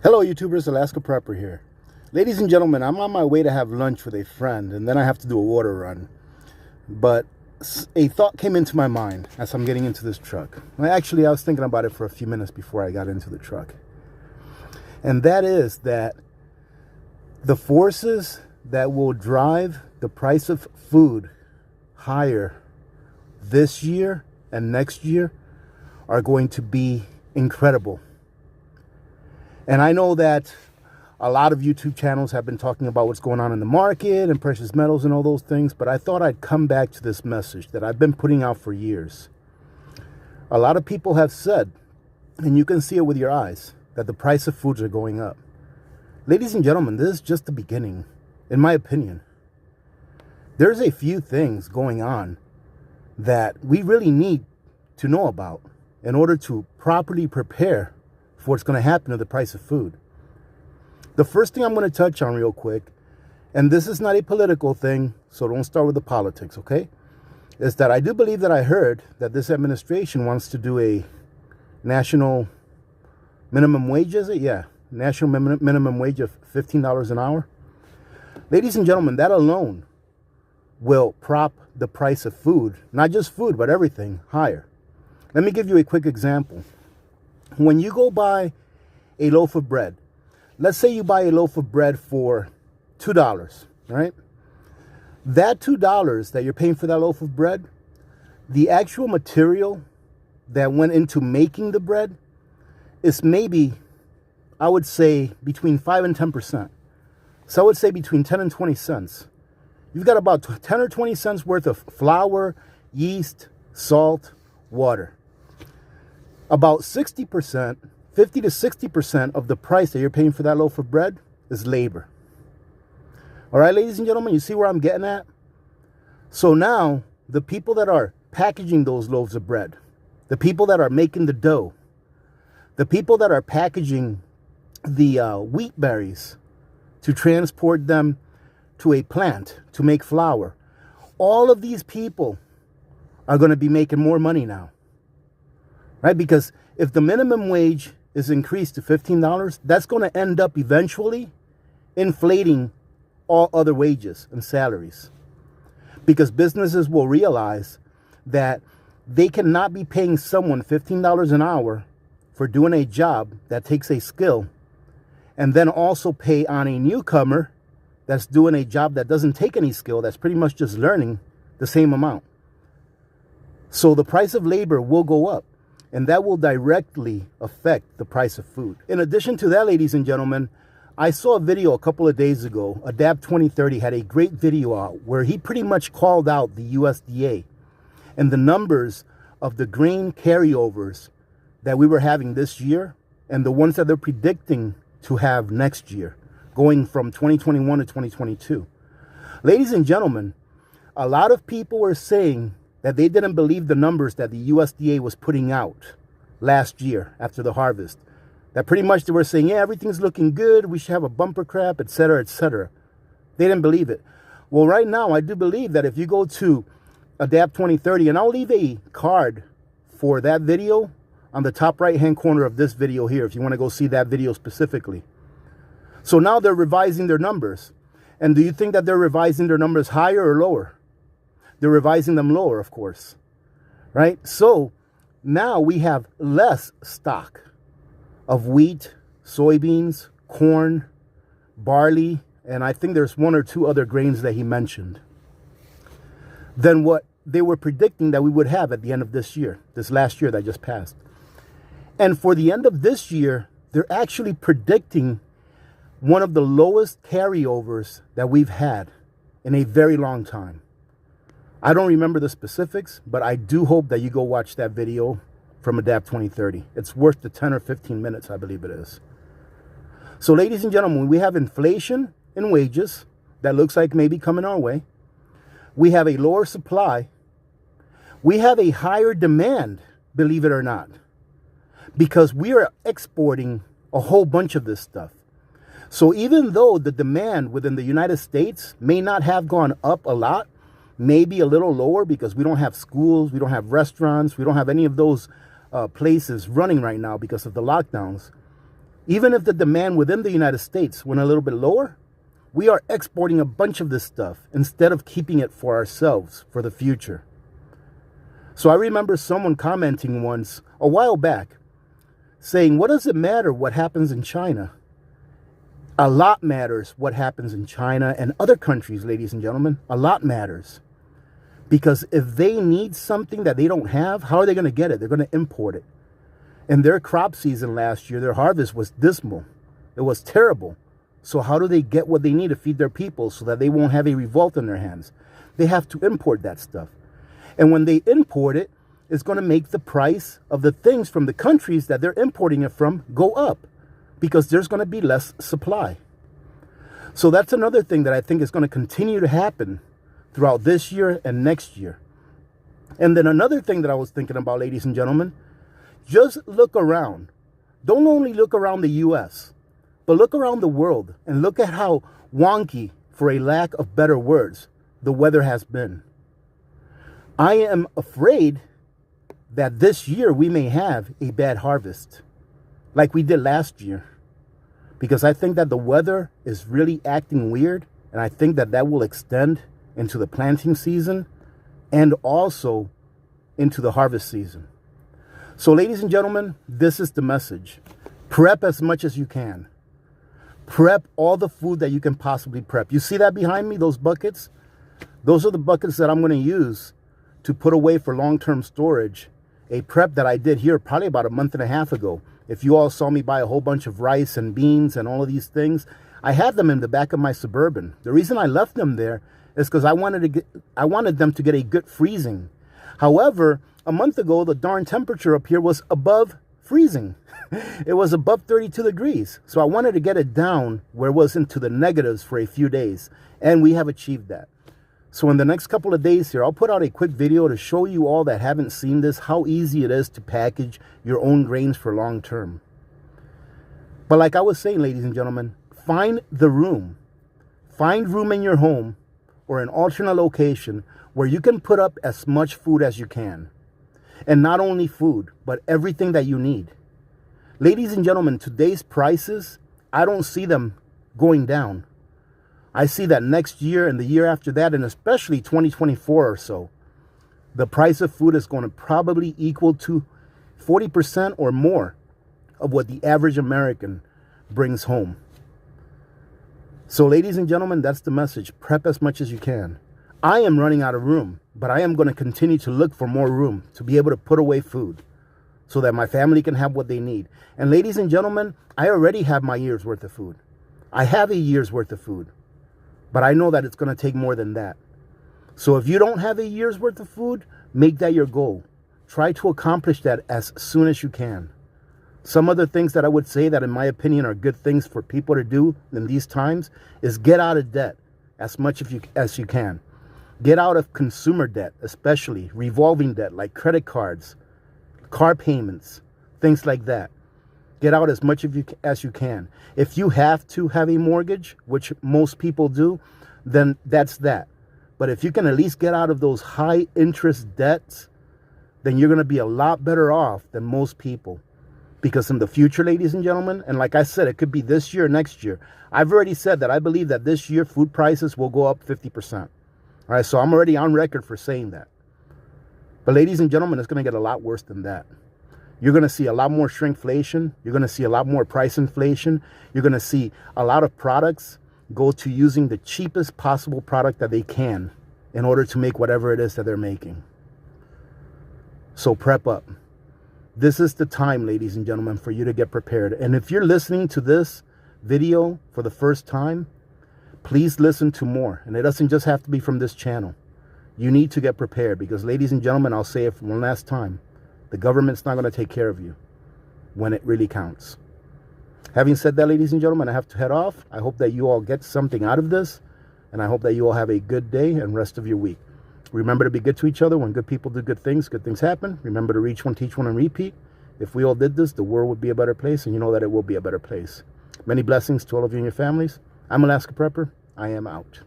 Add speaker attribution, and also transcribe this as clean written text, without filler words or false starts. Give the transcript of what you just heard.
Speaker 1: Hello YouTubers, Alaska Prepper here. Ladies and gentlemen, I'm on my way to have lunch with a friend and then I have to do a water run. But a thought came into my mind as I'm getting into this truck. Actually, I was thinking about it for a few minutes before I got into the truck. And that is that the forces that will drive the price of food higher this year and next year are going to be incredible. And I know that a lot of YouTube channels have been talking about what's going on in the market and precious metals and all those things, but I thought I'd come back to this message that I've been putting out for years. A lot of people have said, and you can see it with your eyes, that the price of foods are going up. Ladies and gentlemen, this is just the beginning, in my opinion. There's a few things going on that we really need to know about in order to properly prepare for what's going to happen to the price of food. The first thing I'm going to touch on real quick, and this is not a political thing, so don't start with the politics, okay? Is that I do believe that I heard that this administration wants to do a national minimum wage, is it? Yeah, national minimum wage of $15 an hour. Ladies and gentlemen, that alone will prop the price of food, not just food, but everything, higher. Let me give you a quick example. When you go buy a loaf of bread, let's say you buy a loaf of bread for $2, right? That $2 that you're paying for that loaf of bread, the actual material that went into making the bread is maybe, I would say, between 5 and 10%. So I would say between 10 and 20 cents. You've got about 10 or 20 cents worth of flour, yeast, salt, water. About 60%, 50 to 60% of the price that you're paying for that loaf of bread is labor. All right, ladies and gentlemen, you see where I'm getting at? So now, the people that are packaging those loaves of bread, the people that are making the dough, the people that are packaging the wheat berries to transport them to a plant to make flour, all of these people are going to be making more money now. Right? Because if the minimum wage is increased to $15, that's going to end up eventually inflating all other wages and salaries. Because businesses will realize that they cannot be paying someone $15 an hour for doing a job that takes a skill and then also pay on a newcomer that's doing a job that doesn't take any skill, that's pretty much just learning the same amount. So the price of labor will go up. And that will directly affect the price of food. In addition to that, ladies and gentlemen, I saw a video a couple of days ago. Adapt 2030 had a great video out where he pretty much called out the USDA and the numbers of the grain carryovers that we were having this year and the ones that they're predicting to have next year, going from 2021 to 2022. Ladies and gentlemen, a lot of people were saying that they didn't believe the numbers that the USDA was putting out last year after the harvest. That pretty much they were saying, yeah, everything's looking good, we should have a bumper crop, etc., etc. They didn't believe it. Well, right now, I do believe that if you go to Adapt 2030, and I'll leave a card for that video on the top right-hand corner of this video here, if you want to go see that video specifically. So now they're revising their numbers. And do you think that they're revising their numbers higher or lower? They're revising them lower, of course, right? So now we have less stock of wheat, soybeans, corn, barley, and I think there's one or two other grains that he mentioned, than what they were predicting that we would have at the end of this year, this last year that just passed. And for the end of this year, they're actually predicting one of the lowest carryovers that we've had in a very long time. I don't remember the specifics, but I do hope that you go watch that video from Adapt 2030. It's worth the 10 or 15 minutes, I believe it is. So, ladies and gentlemen, we have inflation in wages that looks like maybe coming our way. We have a lower supply. We have a higher demand, believe it or not, because we are exporting a whole bunch of this stuff. So even though the demand within the United States may not have gone up a lot, maybe a little lower because we don't have schools, we don't have restaurants, we don't have any of those places running right now because of the lockdowns. Even if the demand within the United States went a little bit lower, we are exporting a bunch of this stuff instead of keeping it for ourselves for the future. So I remember someone commenting once a while back saying, what does it matter what happens in China? A lot matters what happens in China and other countries, ladies and gentlemen. A lot matters. Because if they need something that they don't have, how are they going to get it? They're going to import it. In their crop season last year, their harvest was dismal. It was terrible. So how do they get what they need to feed their people so that they won't have a revolt in their hands? They have to import that stuff. And when they import it, it's going to make the price of the things from the countries that they're importing it from go up because there's going to be less supply. So that's another thing that I think is going to continue to happen throughout this year and next year. And then another thing that I was thinking about, ladies and gentlemen, just look around. Don't only look around the U.S., but look around the world and look at how wonky, for a lack of better words, the weather has been. I am afraid that this year we may have a bad harvest like we did last year, because I think that the weather is really acting weird, and I think that that will extend into the planting season and also into the harvest season. So ladies and gentlemen, this is the message. Prep as much as you can. Prep all the food that you can possibly prep. You see that behind me, those buckets? Those are the buckets that I'm going to use to put away for long-term storage. A prep that I did here probably about a month and a half ago. If you all saw me buy a whole bunch of rice and beans and all of these things, I had them in the back of my Suburban. The reason I left them there is because I wanted them to get a good freezing. However, a month ago, the darn temperature up here was above freezing. It was above 32 degrees. So I wanted to get it down where it was into the negatives for a few days. And we have achieved that. So in the next couple of days here, I'll put out a quick video to show you all that haven't seen this, how easy it is to package your own grains for long term. But like I was saying, ladies and gentlemen, find the room. Find room in your home or an alternate location where you can put up as much food as you can. And not only food, but everything that you need. Ladies and gentlemen, today's prices, I don't see them going down. I see that next year and the year after that, and especially 2024 or so, the price of food is going to probably equal to 40% or more of what the average American brings home. So ladies and gentlemen, that's the message. Prep as much as you can. I am running out of room, but I am going to continue to look for more room to be able to put away food so that my family can have what they need. And ladies and gentlemen, I already have my year's worth of food. I have a year's worth of food, but I know that it's going to take more than that. So if you don't have a year's worth of food, make that your goal. Try to accomplish that as soon as you can. Some other things that I would say that in my opinion are good things for people to do in these times is get out of debt as much as you can. Get out of consumer debt, especially revolving debt like credit cards, car payments, things like that. Get out as much as you can. If you have to have a mortgage, which most people do, then that's that. But if you can at least get out of those high interest debts, then you're going to be a lot better off than most people. Because in the future, ladies and gentlemen, and like I said, it could be this year, next year. I've already said that I believe that this year food prices will go up 50%. All right, so I'm already on record for saying that. But ladies and gentlemen, it's going to get a lot worse than that. You're going to see a lot more shrinkflation. You're going to see a lot more price inflation. You're going to see a lot of products go to using the cheapest possible product that they can in order to make whatever it is that they're making. So prep up. This is the time, ladies and gentlemen, for you to get prepared. And if you're listening to this video for the first time, please listen to more. And it doesn't just have to be from this channel. You need to get prepared because, ladies and gentlemen, I'll say it one last time. The government's not going to take care of you when it really counts. Having said that, ladies and gentlemen, I have to head off. I hope that you all get something out of this. And I hope that you all have a good day and rest of your week. Remember to be good to each other. When good people do good things happen. Remember to reach one, teach one, and repeat. If we all did this, the world would be a better place. And you know that it will be a better place. Many blessings to all of you and your families. I'm Alaska Prepper. I am out.